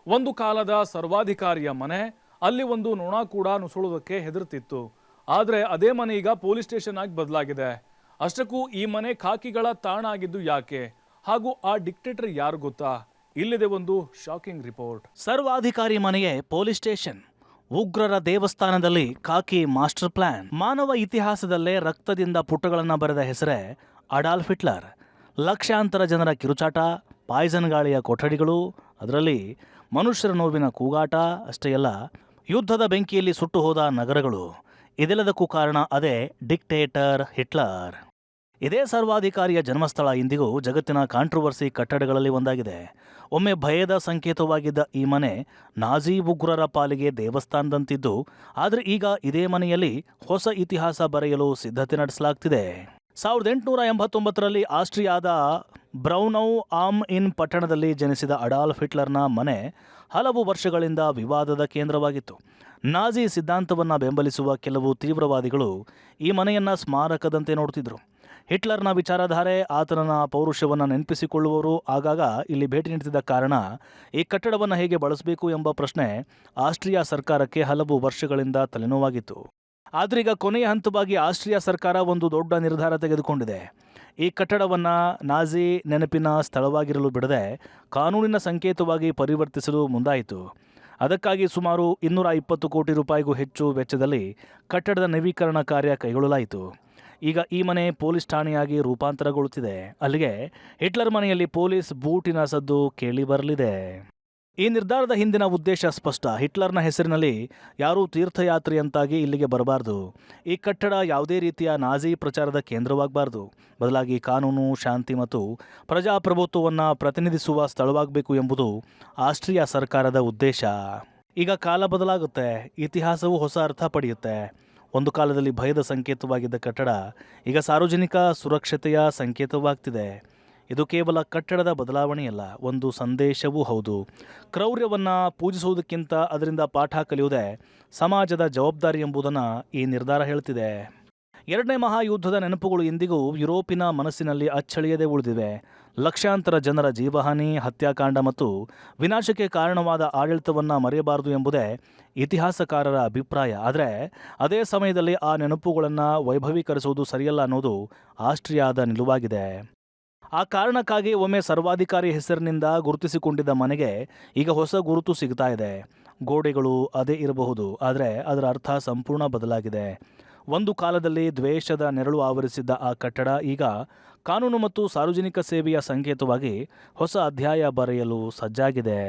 ಒಂದು ಕಾಲದ ಸರ್ವಾಧಿಕಾರಿಯ ಮನೆ, ಅಲ್ಲಿ ಒಂದು ನೊಣ ಕೂಡ ನುಸುಳೋದಕ್ಕೆ ಹೆದರ್ತಿತ್ತು. ಆದರೆ ಅದೇ ಮನೆ ಈಗ ಪೊಲೀಸ್ ಸ್ಟೇಷನ್ ಆಗಿ ಬದಲಾಗಿದೆ. ಅಷ್ಟಕ್ಕೂ ಈ ಮನೆ ಖಾಕಿಗಳ ತಾಣ ಆಗಿದ್ದು ಯಾಕೆ? ಹಾಗೂ ಆ ಡಿಕ್ಟೇಟರ್ ಯಾರು ಗೊತ್ತಾ? ಇಲ್ಲಿದೆ ಒಂದು ಶಾಕಿಂಗ್ ರಿಪೋರ್ಟ್. ಸರ್ವಾಧಿಕಾರಿ ಮನೆಯೇ ಪೊಲೀಸ್ ಸ್ಟೇಷನ್. ಉಗ್ರರ ದೇವಸ್ಥಾನದಲ್ಲಿ ಖಾಕಿ ಮಾಸ್ಟರ್ ಪ್ಲಾನ್. ಮಾನವ ಇತಿಹಾಸದಲ್ಲೇ ರಕ್ತದಿಂದ ಪುಟಗಳನ್ನು ಬರೆದ ಹೆಸರೇ ಅಡಾಲ್ಫ್ ಹಿಟ್ಲರ್. ಲಕ್ಷಾಂತರ ಜನರ ಕಿರುಚಾಟ, ಪಾಯ್ಸನ್ ಗಾಳಿಯ ಕೊಠಡಿಗಳು, ಅದರಲ್ಲಿ ಮನುಷ್ಯರ ನೋವಿನ ಕೂಗಾಟ ಅಷ್ಟೇ ಅಲ್ಲ, ಯುದ್ಧದ ಬೆಂಕಿಯಲ್ಲಿ ಸುಟ್ಟು ಹೋದ ನಗರಗಳು. ಇದೆಲ್ಲದಕ್ಕೂ ಕಾರಣ ಅದೇ ಡಿಕ್ಟೇಟರ್ ಹಿಟ್ಲರ್. ಇದೇ ಸರ್ವಾಧಿಕಾರಿಯ ಜನ್ಮಸ್ಥಳ ಇಂದಿಗೂ ಜಗತ್ತಿನ ಕಾಂಟ್ರವರ್ಸಿ ಕಟ್ಟಡಗಳಲ್ಲಿ ಒಂದಾಗಿದೆ. ಒಮ್ಮೆ ಭಯದ ಸಂಕೇತವಾಗಿದ್ದ ಈ ಮನೆ ನಾಜಿ ಉಗ್ರರ ಪಾಲಿಗೆ ದೇವಸ್ಥಾನದಂತಿದ್ದು, ಆದರೆ ಈಗ ಇದೇ ಮನೆಯಲ್ಲಿ ಹೊಸ ಇತಿಹಾಸ ಬರೆಯಲು ಸಿದ್ಧತೆ ನಡೆಸಲಾಗ್ತಿದೆ. 1889ರಲ್ಲಿ ಆಸ್ಟ್ರಿಯಾದ ಬ್ರೌನೌ ಆಮ್ ಇನ್ ಪಟ್ಟಣದಲ್ಲಿ ಜನಿಸಿದ ಅಡಾಲ್ಫ್ ಹಿಟ್ಲರ್ನ ಮನೆ ಹಲವು ವರ್ಷಗಳಿಂದ ವಿವಾದದ ಕೇಂದ್ರವಾಗಿತ್ತು. ನಾಜಿ ಸಿದ್ಧಾಂತವನ್ನು ಬೆಂಬಲಿಸುವ ಕೆಲವು ತೀವ್ರವಾದಿಗಳು ಈ ಮನೆಯನ್ನು ಸ್ಮಾರಕದಂತೆ ನೋಡ್ತಿದ್ರು. ಹಿಟ್ಲರ್ನ ವಿಚಾರಧಾರೆ, ಆತನ ಪೌರುಷವನ್ನು ನೆನಪಿಸಿಕೊಳ್ಳುವವರು ಆಗಾಗ ಇಲ್ಲಿ ಭೇಟಿ ನೀಡುತ್ತಿದ್ದ ಕಾರಣ ಈ ಕಟ್ಟಡವನ್ನು ಹೇಗೆ ಬಳಸಬೇಕು ಎಂಬ ಪ್ರಶ್ನೆ ಆಸ್ಟ್ರಿಯಾ ಸರ್ಕಾರಕ್ಕೆ ಹಲವು ವರ್ಷಗಳಿಂದ ತಲೆನೋವಾಗಿತ್ತು. ಆದ್ರೀಗ ಕೊನೆಯ ಹಂತವಾಗಿ ಆಸ್ಟ್ರಿಯಾ ಸರ್ಕಾರ ಒಂದು ದೊಡ್ಡ ನಿರ್ಧಾರ ತೆಗೆದುಕೊಂಡಿದೆ. ಈ ಕಟ್ಟಡವನ್ನು ನಾಜಿ ನೆನಪಿನ ಸ್ಥಳವಾಗಿರಲು ಬಿಡದೆ ಕಾನೂನಿನ ಸಂಕೇತವಾಗಿ ಪರಿವರ್ತಿಸಲು ಮುಂದಾಯಿತು. ಅದಕ್ಕಾಗಿ ಸುಮಾರು 220 ಕೋಟಿ ರೂಪಾಯಿಗೂ ಹೆಚ್ಚು ವೆಚ್ಚದಲ್ಲಿ ಕಟ್ಟಡದ ನವೀಕರಣ ಕಾರ್ಯ ಕೈಗೊಳ್ಳಲಾಯಿತು. ಈಗ ಈ ಮನೆ ಪೊಲೀಸ್ ಠಾಣೆಯಾಗಿ ರೂಪಾಂತರಗೊಳ್ಳುತ್ತಿದೆ. ಅಲ್ಲಿಗೆ ಹಿಟ್ಲರ್ ಮನೆಯಲ್ಲಿ ಪೊಲೀಸ್ ಬೂಟಿನ ಸದ್ದು ಕೇಳಿ ಬರಲಿದೆ. ಈ ನಿರ್ಧಾರದ ಹಿಂದಿನ ಉದ್ದೇಶ ಸ್ಪಷ್ಟ. ಹಿಟ್ಲರ್ನ ಹೆಸರಿನಲ್ಲಿ ಯಾರೂ ತೀರ್ಥಯಾತ್ರೆಯಂತಾಗಿ ಇಲ್ಲಿಗೆ ಬರಬಾರ್ದು. ಈ ಕಟ್ಟಡ ಯಾವುದೇ ರೀತಿಯ ನಾಜಿ ಪ್ರಚಾರದ ಕೇಂದ್ರವಾಗಬಾರ್ದು. ಬದಲಾಗಿ ಕಾನೂನು, ಶಾಂತಿ ಮತ್ತು ಪ್ರಜಾಪ್ರಭುತ್ವವನ್ನು ಪ್ರತಿನಿಧಿಸುವ ಸ್ಥಳವಾಗಬೇಕು ಎಂಬುದು ಆಸ್ಟ್ರಿಯಾ ಸರ್ಕಾರದ ಉದ್ದೇಶ. ಈಗ ಕಾಲ ಬದಲಾಗುತ್ತೆ, ಇತಿಹಾಸವು ಹೊಸ ಅರ್ಥ ಪಡೆಯುತ್ತೆ. ಒಂದು ಕಾಲದಲ್ಲಿ ಭಯದ ಸಂಕೇತವಾಗಿದ್ದ ಕಟ್ಟಡ ಈಗ ಸಾರ್ವಜನಿಕ ಸುರಕ್ಷತೆಯ ಸಂಕೇತವಾಗ್ತಿದೆ. ಇದು ಕೇವಲ ಕಟ್ಟಡದ ಬದಲಾವಣೆಯಲ್ಲ, ಒಂದು ಸಂದೇಶವೂ ಹೌದು. ಕ್ರೌರ್ಯವನ್ನು ಪೂಜಿಸುವುದಕ್ಕಿಂತ ಅದರಿಂದ ಪಾಠ ಕಲಿಯುವುದೇ ಸಮಾಜದ ಜವಾಬ್ದಾರಿ ಎಂಬುದನ್ನು ಈ ನಿರ್ಧಾರ ಹೇಳ್ತಿದೆ. ಎರಡನೇ ಮಹಾಯುದ್ಧದ ನೆನಪುಗಳು ಇಂದಿಗೂ ಯುರೋಪಿನ ಮನಸ್ಸಿನಲ್ಲಿ ಅಚ್ಚಳಿಯದೆ ಉಳಿದಿವೆ. ಲಕ್ಷಾಂತರ ಜನರ ಜೀವಹಾನಿ, ಹತ್ಯಾಕಾಂಡ ಮತ್ತು ವಿನಾಶಕ್ಕೆ ಕಾರಣವಾದ ಆಡಳಿತವನ್ನು ಮರೆಯಬಾರದು ಎಂಬುದೇ ಇತಿಹಾಸಕಾರರ ಅಭಿಪ್ರಾಯ. ಆದರೆ ಅದೇ ಸಮಯದಲ್ಲಿ ಆ ನೆನಪುಗಳನ್ನು ವೈಭವೀಕರಿಸುವುದು ಸರಿಯಲ್ಲ ಅನ್ನೋದು ಆಸ್ಟ್ರಿಯಾದ ನಿಲುವಾಗಿದೆ. ಆ ಕಾರಣಕ್ಕಾಗಿ ಒಮ್ಮೆ ಸರ್ವಾಧಿಕಾರಿ ಹೆಸರಿನಿಂದ ಗುರುತಿಸಿಕೊಂಡಿದ್ದ ಮನೆಗೆ ಈಗ ಹೊಸ ಗುರುತು ಸಿಗ್ತಾ ಇದೆ. ಗೋಡೆಗಳು ಅದೇ ಇರಬಹುದು, ಆದರೆ ಅದರ ಅರ್ಥ ಸಂಪೂರ್ಣ ಬದಲಾಗಿದೆ. ಒಂದು ಕಾಲದಲ್ಲಿ ದ್ವೇಷದ ನೆರಳು ಆವರಿಸಿದ್ದ ಆ ಕಟ್ಟಡ ಈಗ ಕಾನೂನು ಮತ್ತು ಸಾರ್ವಜನಿಕ ಸೇವೆಯ ಸಂಕೇತವಾಗಿ ಹೊಸ ಅಧ್ಯಾಯ ಬರೆಯಲು ಸಜ್ಜಾಗಿದೆ.